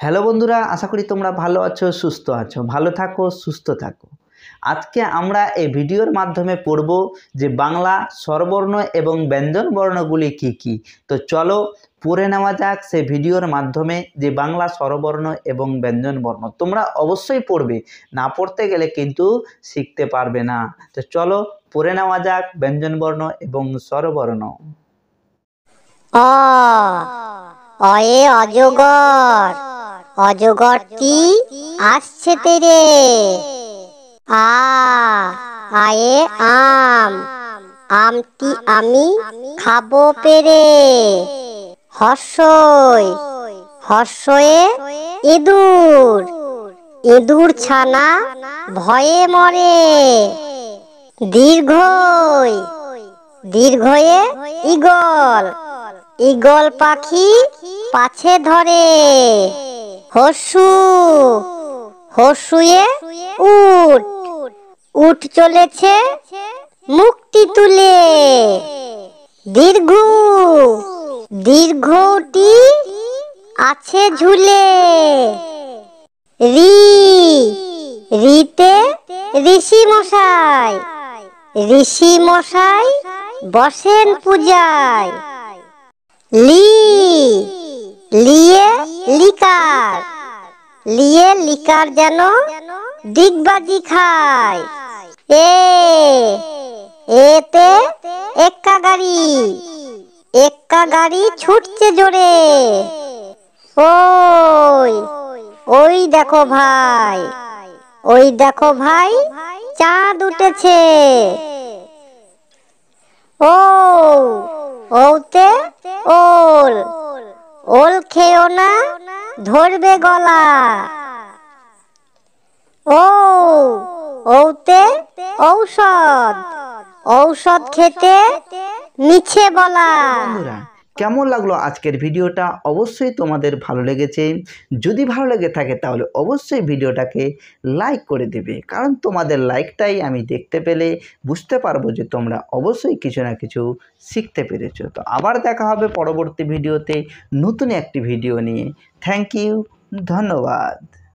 Hello বন্ধুরা, আশা করি তোমরা ভালো আছো, সুস্থ আছো। ভালো থাকো, সুস্থ থাকো। আজকে আমরা এই ভিডিওর মাধ্যমে পড়ব যে বাংলা স্বরবর্ণ এবং ব্যঞ্জন বর্ণগুলি কি কি। তো চলো পড়ে নেওয়া যাক সেই ভিডিওর মাধ্যমে যে বাংলা স্বরবর্ণ এবং ব্যঞ্জন বর্ণ। তোমরা অবশ্যই পড়বে, না পড়তে গেলে কিন্তু শিখতে পারবে না। তো চলো পড়ে নেওয়া যাক ব্যঞ্জন বর্ণ এবং স্বরবর্ণ। অয়ে অজগর, অজগরটি আসছে তেরে। আয়ে আম, আমটি আমি খাবো পেরে। হর্ষই, হর্ষয়ে ইঁদুর, ইঁদুর ছানা ভয়ে মরে। দীর্ঘই, দীর্ঘয়ে ঈগল, ঈগল পাখি পাছে ধরে। হর্ষু, হর্ষুয়ে উট, উট চলেছে মুখটি তুলে। দীর্ঘ, দীর্ঘটি আছে ঝুলে। রি, রিতে ঋষি মশাই, ঋষি মশাই বসেন পূজায়। লি, লিয়ে লিকার, লিয়ে লিকার যেন ডিগবাজি খায়। এতে এক্কা গাড়ি, এক্কা গাড়ি ছুটছে জোরে। ওই, ওই দেখো ভাই, ওই দেখো ভাই চাঁদ উঠেছে। ওতে ওল, ওল খেও না ধরবে গলা। ওতে ঔষধ, ঔষধ খেতে মিছে বলা। বন্ধুরা, কেমন লাগলো আজকের ভিডিওটা? অবশ্যই তোমাদের ভালো লেগেছে। যদি ভালো লেগে থাকে তাহলে অবশ্যই ভিডিওটাকে লাইক করে দেবে, কারণ তোমাদের লাইকটাই আমি দেখতে পেলে বুঝতে পারবো যে তোমরা অবশ্যই কিছু না কিছু শিখতে পেরেছো। তো আবার দেখা হবে পরবর্তী ভিডিওতে নতুন একটি ভিডিও নিয়ে। থ্যাংক ইউ, ধন্যবাদ।